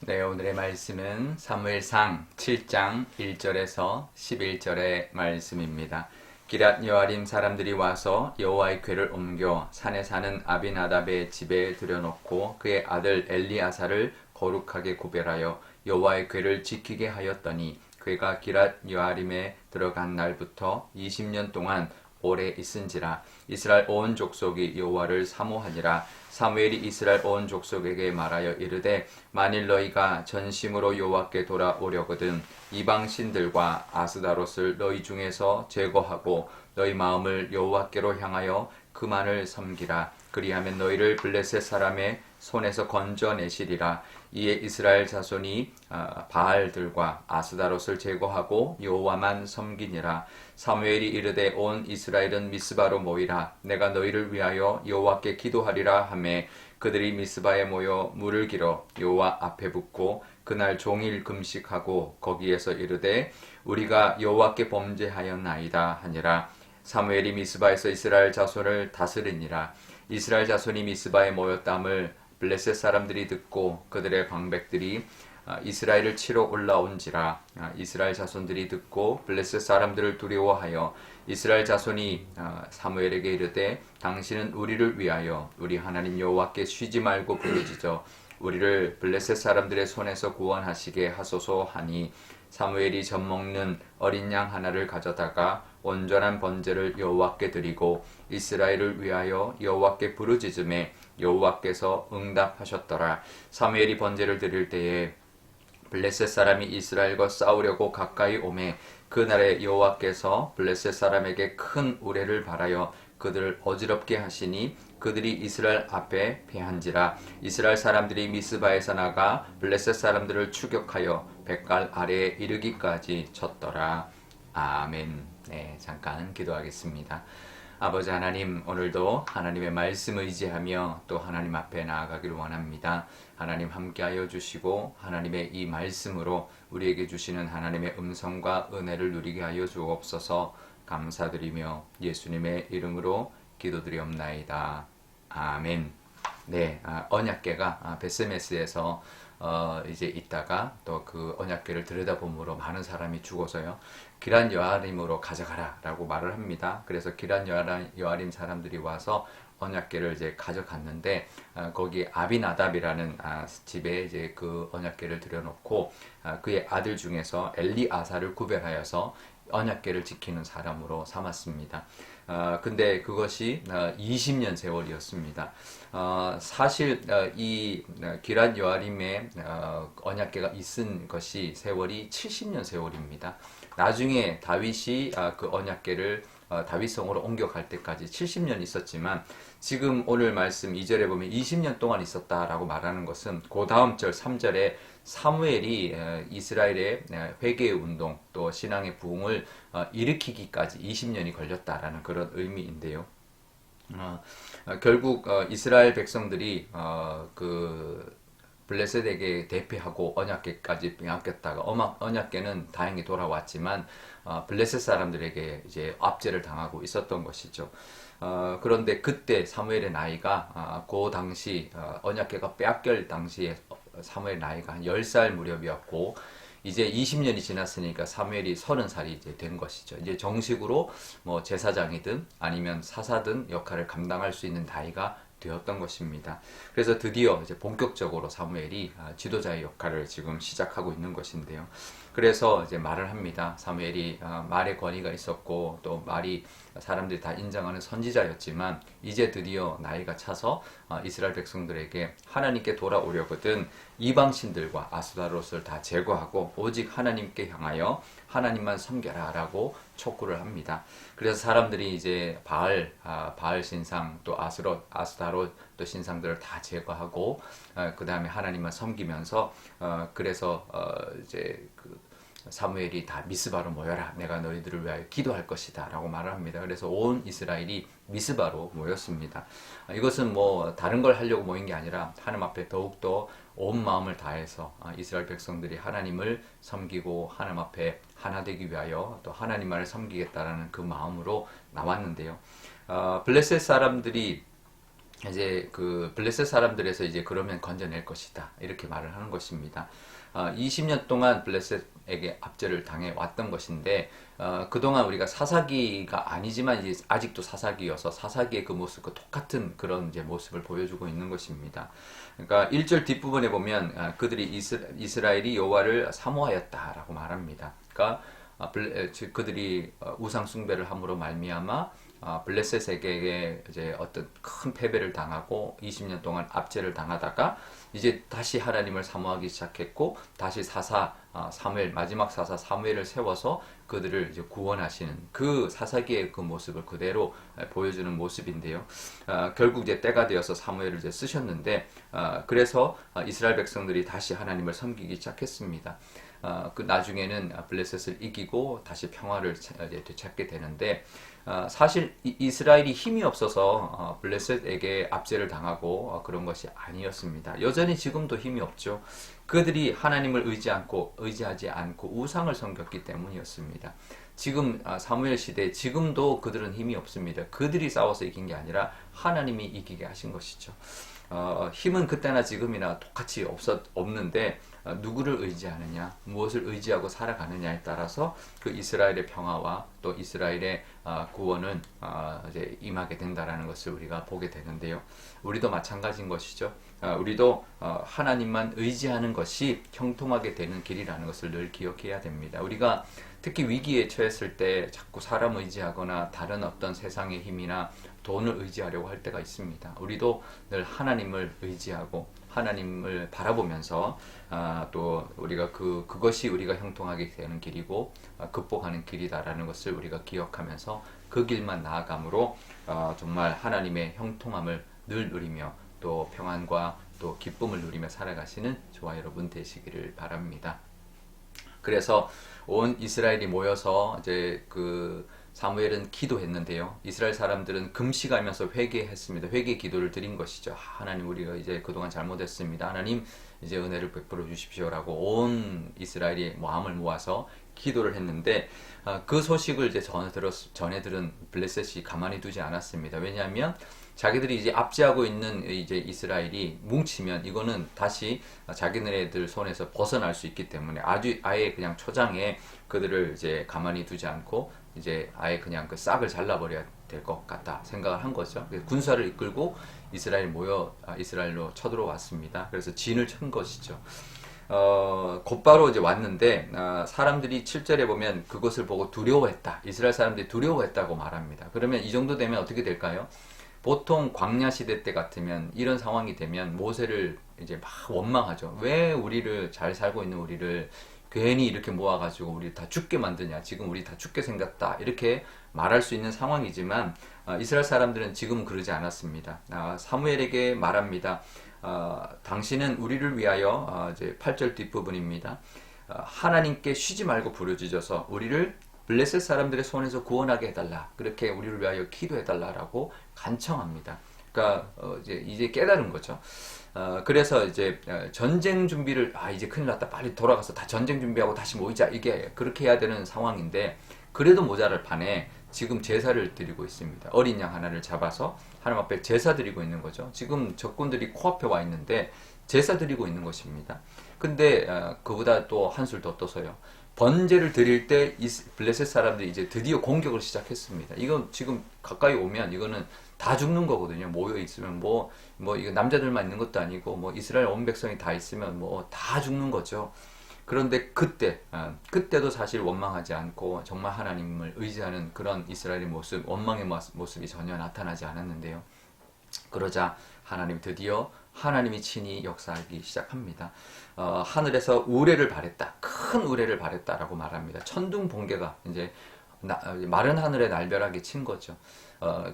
네, 오늘의 말씀은 사무엘상 7장 1절에서 11절의 말씀입니다. 기럇 여아림 사람들이 와서 여호와의 궤를 옮겨 산에 사는 아비나답의 집에 들여놓고 그의 아들 엘리아사를 거룩하게 구별하여 여호와의 궤를 지키게 하였더니 궤가 기럇 여아림에 들어간 날부터 20년 동안 오래 있은지라. 이스라엘 온 족속이 여호와를 사모하니라. 사무엘이 이스라엘 온 족속에게 말하여 이르되 만일 너희가 전심으로 여호와께 돌아오려거든 이방 신들과 아스다롯을 너희 중에서 제거하고 너희 마음을 여호와께로 향하여 그만을 섬기라. 그리하면 너희를 블레셋 사람의 손에서 건져내시리라. 이에 이스라엘 자손이 바알들과 아스다롯을 제거하고 여호와만 섬기니라. 사무엘이 이르되 온 이스라엘은 미스바로 모이라. 내가 너희를 위하여 여호와께 기도하리라 하매 그들이 미스바에 모여 물을 길어 여호와 앞에 붓고 그날 종일 금식하고 거기에서 이르되 우리가 여호와께 범죄하였나이다 하니라. 사무엘이 미스바에서 이스라엘 자손을 다스리니라. 이스라엘 자손이 미스바에 모였담을 블레셋 사람들이 듣고 그들의 방백들이 이스라엘을 치러 올라온지라. 이스라엘 자손들이 듣고 블레셋 사람들을 두려워하여 이스라엘 자손이 사무엘에게 이르되 당신은 우리를 위하여 우리 하나님 여호와께 쉬지 말고 부르짖어 우리를 블레셋 사람들의 손에서 구원하시게 하소서 하니 사무엘이 젖먹는 어린 양 하나를 가져다가 온전한 번제를 여호와께 드리고 이스라엘을 위하여 여호와께 부르짖음에 여호와께서 응답하셨더라. 사무엘이 번제를 드릴 때에 블레셋 사람이 이스라엘과 싸우려고 가까이 오매 그날에 여호와께서 블레셋 사람에게 큰 우레를 발하여 그들을 어지럽게 하시니 그들이 이스라엘 앞에 패한지라. 이스라엘 사람들이 미스바에서 나가 블레셋 사람들을 추격하여 백갈 아래에 이르기까지 쳤더라. 아멘. 네, 잠깐 기도하겠습니다. 아버지 하나님, 오늘도 하나님의 말씀을 의지하며 또 하나님 앞에 나아가기를 원합니다. 하나님 함께하여 주시고 하나님의 이 말씀으로 우리에게 주시는 하나님의 음성과 은혜를 누리게 하여 주옵소서. 감사드리며 예수님의 이름으로 기도드리옵나이다. 아멘. 네, 언약궤가 베스메스에서 이제 있다가 또 그 언약궤를 들여다봄으로 많은 사람이 죽어서요. 기럇 여아림으로 가져가라라고 말을 합니다. 그래서 기럇 여아림 사람들이 와서 언약궤를 이제 가져갔는데 거기 아비나답이라는 집에 이제 그 언약궤를 들여놓고 그의 아들 중에서 엘리아사를 구별하여서 언약궤를 지키는 사람으로 삼았습니다. 근데 그것이 20년 세월이었습니다. 사실 이 기럇 여아림의 언약궤가 있은 것이 세월이 70년 세월입니다. 나중에 다윗이 그 언약궤를 다윗성으로 옮겨갈 때까지 70년 있었지만 지금 오늘 말씀 2절에 보면 20년 동안 있었다라고 말하는 것은 그 다음 절 3절에 사무엘이 이스라엘의 회개의 운동 또 신앙의 부흥을 일으키기까지 20년이 걸렸다라는 그런 의미인데요. 결국 이스라엘 백성들이 그 블레셋에게 대피하고 언약궤까지 빼앗겼다가 언약궤는 다행히 돌아왔지만 블레셋 사람들에게 이제 압제를 당하고 있었던 것이죠. 그런데 그때 사무엘의 나이가 그 당시 언약궤가 빼앗길 당시에 사무엘 나이가 한 10살 무렵이었고 이제 20년이 지났으니까 사무엘이 30살이 이제 된 것이죠. 이제 정식으로 뭐 제사장이든 아니면 사사든 역할을 감당할 수 있는 나이가 되었던 것입니다. 그래서 드디어 이제 본격적으로 사무엘이 지도자의 역할을 지금 시작하고 있는 것인데요. 그래서 이제 말을 합니다. 사무엘이 말의 권위가 있었고 또 말이 사람들이 다 인정하는 선지자였지만 이제 드디어 나이가 차서 이스라엘 백성들에게 하나님께 돌아오려거든 이방 신들과 아스다롯을 다 제거하고 오직 하나님께 향하여 하나님만 섬겨라 라고 촉구를 합니다. 그래서 사람들이 이제 바알 신상 또 아스다롯 또 신상들을 다 제거하고 그 다음에 하나님만 섬기면서 그래서 이제 그 사무엘이 다 미스바로 모여라. 내가 너희들을 위하여 기도할 것이다. 라고 말을 합니다. 그래서 온 이스라엘이 미스바로 모였습니다. 이것은 뭐 다른 걸 하려고 모인 게 아니라 하나님 앞에 더욱더 온 마음을 다해서 이스라엘 백성들이 하나님을 섬기고 하나님 앞에 하나 되기 위하여 또 하나님만을 섬기겠다라는 그 마음으로 나왔는데요. 블레셋 사람들이 이제 그 블레셋 사람들에서 이제 그러면 건져낼 것이다 이렇게 말을 하는 것입니다. 20년 동안 블레셋에게 압제를 당해 왔던 것인데 그동안 우리가 사사기가 아니지만 이제 아직도 사사기여서 사사기의 그 모습과 똑같은 그런 이제 모습을 보여주고 있는 것입니다. 그러니까 1절 뒷부분에 보면 그들이 이스라엘이 여호와를 사모하였다라고 말합니다. 그러니까 그들이 우상 숭배를 함으로 말미암아 블레셋에게 이제 어떤 큰 패배를 당하고 20년 동안 압제를 당하다가 이제 다시 하나님을 사모하기 시작했고 다시 사무엘 마지막 사사 사무엘을 세워서 그들을 이제 구원하시는 그 사사기의 그 모습을 그대로 보여주는 모습인데요. 결국 이제 때가 되어서 사무엘을 이제 쓰셨는데 그래서 이스라엘 백성들이 다시 하나님을 섬기기 시작했습니다. 그 나중에는 블레셋을 이기고 다시 평화를 되찾게 되는데 사실 이스라엘이 힘이 없어서 블레셋에게 압제를 당하고 그런 것이 아니었습니다. 여전히 지금도 힘이 없죠. 그들이 하나님을 의지하지 않고 우상을 섬겼기 때문이었습니다. 지금 사무엘 시대 지금도 그들은 힘이 없습니다. 그들이 싸워서 이긴 게 아니라 하나님이 이기게 하신 것이죠. 힘은 그때나 지금이나 똑같이 없는데 누구를 의지하느냐, 무엇을 의지하고 살아가느냐에 따라서 그 이스라엘의 평화와 또 이스라엘의 구원은 이제 임하게 된다라는 것을 우리가 보게 되는데요. 우리도 마찬가지인 것이죠. 우리도 하나님만 의지하는 것이 형통하게 되는 길이라는 것을 늘 기억해야 됩니다. 우리가 특히 위기에 처했을 때 자꾸 사람 의지하거나 다른 어떤 세상의 힘이나 돈을 의지하려고 할 때가 있습니다. 우리도 늘 하나님을 의지하고 하나님을 바라보면서 또 우리가 그것이 우리가 형통하게 되는 길이고 극복하는 길이다라는 것을 우리가 기억하면서 그 길만 나아감으로 정말 하나님의 형통함을 늘 누리며 또 평안과 또 기쁨을 누리며 살아가시는 저와 여러분 되시기를 바랍니다. 그래서 온 이스라엘이 모여서 이제 그 사무엘은 기도했는데요. 이스라엘 사람들은 금식하면서 회개했습니다. 회개 기도를 드린 것이죠. 하나님 우리가 이제 그동안 잘못했습니다. 하나님 이제 은혜를 베풀어 주십시오라고 온 이스라엘이 마음을 모아서 기도를 했는데 그 소식을 이제 전해 들은 블레셋이 가만히 두지 않았습니다. 왜냐하면 자기들이 이제 압제하고 있는 이제 이스라엘이 뭉치면 이거는 다시 자기네들 손에서 벗어날 수 있기 때문에 아예 그냥 초장에 그들을 이제 가만히 두지 않고 이제 아예 그냥 그 싹을 잘라버려야 될 것 같다 생각을 한 거죠. 군사를 이끌고 이스라엘로 쳐들어왔습니다. 그래서 진을 친 것이죠. 곧바로 이제 왔는데 사람들이 7절에 보면 그것을 보고 두려워했다. 이스라엘 사람들이 두려워했다고 말합니다. 그러면 이 정도 되면 어떻게 될까요? 보통 광야 시대 때 같으면 이런 상황이 되면 모세를 이제 막 원망하죠. 왜 우리를 잘 살고 있는 우리를 괜히 이렇게 모아가지고 우리 다 죽게 만드냐. 지금 우리 다 죽게 생겼다. 이렇게 말할 수 있는 상황이지만 이스라엘 사람들은 지금 그러지 않았습니다. 사무엘에게 말합니다. 당신은 우리를 위하여 이제 8절 뒷부분입니다. 하나님께 쉬지 말고 부르짖어서 우리를 블레셋 사람들의 손에서 구원하게 해달라. 그렇게 우리를 위하여 기도해달라라고 간청합니다. 그러니까 이제 깨달은 거죠. 그래서 이제 전쟁 준비를 이제 큰일 났다. 빨리 돌아가서 다 전쟁 준비하고 다시 모이자. 이게 그렇게 해야 되는 상황인데 그래도 모자랄 판에 지금 제사를 드리고 있습니다. 어린 양 하나를 잡아서 하나님 앞에 제사 드리고 있는 거죠. 지금 적군들이 코앞에 와 있는데 제사 드리고 있는 것입니다. 근데 그보다 또 한술 더 떠서요. 번제를 드릴 때 이 블레셋 사람들이 이제 드디어 공격을 시작했습니다. 이건 지금 가까이 오면 이거는 다 죽는 거거든요. 모여 있으면 뭐 이거 남자들만 있는 것도 아니고 뭐 이스라엘 온 백성이 다 있으면 뭐 다 죽는 거죠. 그런데 그때도 사실 원망하지 않고 정말 하나님을 의지하는 그런 이스라엘의 모습, 원망의 모습이 전혀 나타나지 않았는데요. 그러자 하나님 드디어 하나님이 친히 역사하기 시작합니다. 하늘에서 우레를 바랬다. 큰 우레를 바랬다라고 말합니다. 천둥 번개가 이제 마른 하늘에 날벼락이 친 거죠.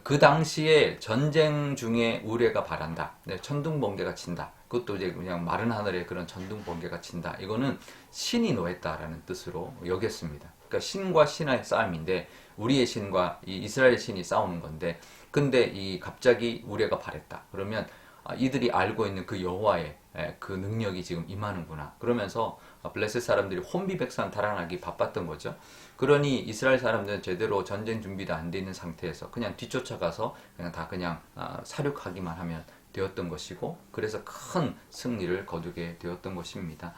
그 당시에 전쟁 중에 우레가 바란다. 네, 천둥 번개가 친다. 그것도 이제 그냥 마른 하늘에 그런 천둥 번개가 친다. 이거는 신이 노했다라는 뜻으로 여겼습니다. 그러니까 신과 신의 싸움인데 우리의 신과 이 이스라엘 신이 싸우는 건데 근데 이 갑자기 우레가 바랬다. 그러면 이들이 알고 있는 그 여호와의 그 능력이 지금 임하는구나. 그러면서 블레셋 사람들이 혼비백산 달아나기 바빴던 거죠. 그러니 이스라엘 사람들은 제대로 전쟁 준비도 안 돼 있는 상태에서 그냥 뒤쫓아가서 그냥 사륙하기만 하면 되었던 것이고, 그래서 큰 승리를 거두게 되었던 것입니다.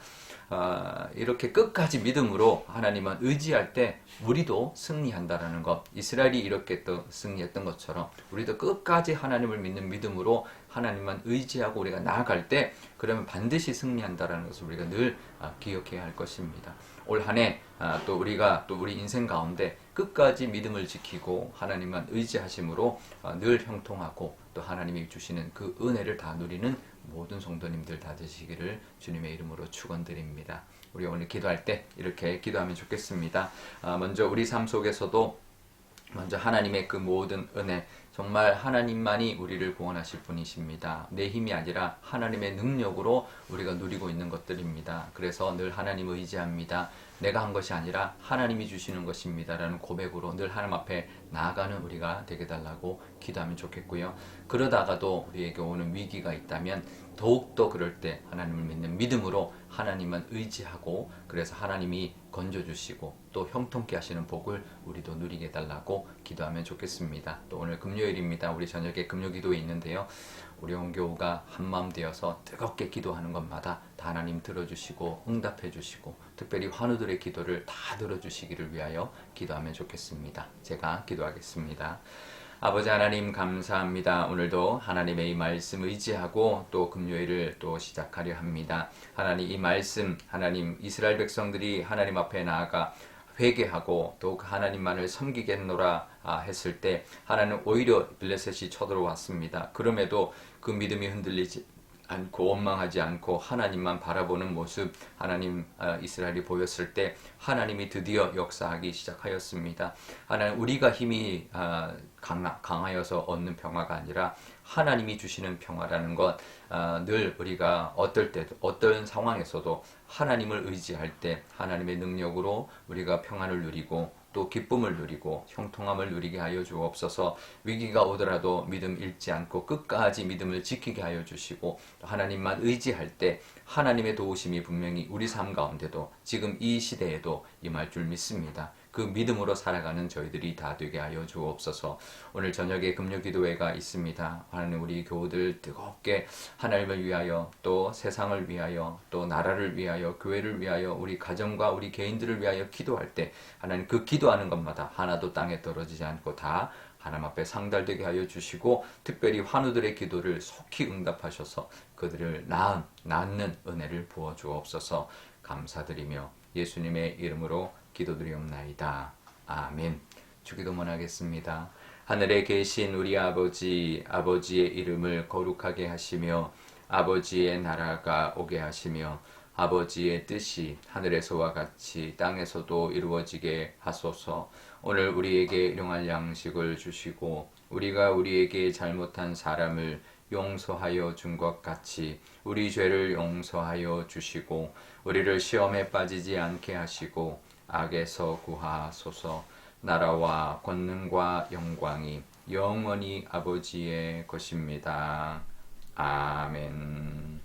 이렇게 끝까지 믿음으로 하나님만 의지할 때 우리도 승리한다라는 것, 이스라엘이 이렇게 또 승리했던 것처럼 우리도 끝까지 하나님을 믿는 믿음으로 하나님만 의지하고 우리가 나아갈 때, 그러면 반드시 승리한다라는 것을 우리가 늘 기억해야 할 것입니다. 올 한 해 또 우리가 또 우리 인생 가운데 끝까지 믿음을 지키고 하나님만 의지하심으로 늘 형통하고 또 하나님이 주시는 그 은혜를 다 누리는 모든 성도님들 다 되시기를 주님의 이름으로 축원드립니다. 우리 오늘 기도할 때 이렇게 기도하면 좋겠습니다. 먼저 우리 삶 속에서도 먼저 하나님의 그 모든 은혜, 정말 하나님만이 우리를 구원하실 분이십니다. 내 힘이 아니라 하나님의 능력으로 우리가 누리고 있는 것들입니다. 그래서 늘 하나님 의지합니다. 내가 한 것이 아니라 하나님이 주시는 것입니다 라는 고백으로 늘 하나님 앞에 나아가는 우리가 되게 달라고 기도하면 좋겠고요. 그러다가도 우리에게 오는 위기가 있다면 더욱더 그럴 때 하나님을 믿는 믿음으로 하나님만 의지하고, 그래서 하나님이 건져주시고 또 형통케 하시는 복을 우리도 누리게 달라고 기도하면 좋겠습니다. 또 오늘 금요일입니다. 우리 저녁에 금요기도에 있는데요. 우리 온교우가 한마음 되어서 뜨겁게 기도하는 것마다 다 하나님 들어주시고 응답해 주시고, 특별히 환우들의 기도를 다 들어주시기를 위하여 기도하면 좋겠습니다. 제가 기도하겠습니다. 아버지 하나님 감사합니다. 오늘도 하나님의 이 말씀 의지하고 또 금요일을 또 시작하려 합니다. 하나님 이 말씀, 하나님 이스라엘 백성들이 하나님 앞에 나아가 회개하고 또 하나님만을 섬기겠노라 했을 때 하나님 오히려 블레셋이 쳐들어왔습니다. 그럼에도 그 믿음이 흔들리지 않고 원망하지 않고 하나님만 바라보는 모습, 하나님 이스라엘이 보였을 때 하나님이 드디어 역사하기 시작하였습니다. 하나님 우리가 힘이 강하여서 얻는 평화가 아니라 하나님이 주시는 평화라는 것, 늘 우리가 어떨 때도 어떤 상황에서도 하나님을 의지할 때 하나님의 능력으로 우리가 평안을 누리고 또 기쁨을 누리고 형통함을 누리게 하여 주옵소서. 위기가 오더라도 믿음 잃지 않고 끝까지 믿음을 지키게 하여 주시고, 하나님만 의지할 때 하나님의 도우심이 분명히 우리 삶 가운데도 지금 이 시대에도 임할 줄 믿습니다. 그 믿음으로 살아가는 저희들이 다 되게 하여 주옵소서. 오늘 저녁에 금요기도회가 있습니다. 하나님 우리 교우들 뜨겁게 하나님을 위하여 또 세상을 위하여 또 나라를 위하여 교회를 위하여 우리 가정과 우리 개인들을 위하여 기도할 때 하나님 그 기도하는 것마다 하나도 땅에 떨어지지 않고 다 하나님 앞에 상달되게 하여 주시고, 특별히 환우들의 기도를 속히 응답하셔서 그들을 낳는 은혜를 부어 주옵소서. 감사드리며 예수님의 이름으로 기도드리옵나이다. 아멘. 주기도문 하겠습니다. 하늘에 계신 우리 아버지, 아버지의 이름을 거룩하게 하시며 아버지의 나라가 오게 하시며 아버지의 뜻이 하늘에서와 같이 땅에서도 이루어지게 하소서. 오늘 우리에게 일용할 양식을 주시고 우리가 우리에게 잘못한 사람을 용서하여 준 것 같이 우리 죄를 용서하여 주시고 우리를 시험에 빠지지 않게 하시고 악에서 구하소서. 나라와 권능과 영광이 영원히 아버지의 것입니다. 아멘.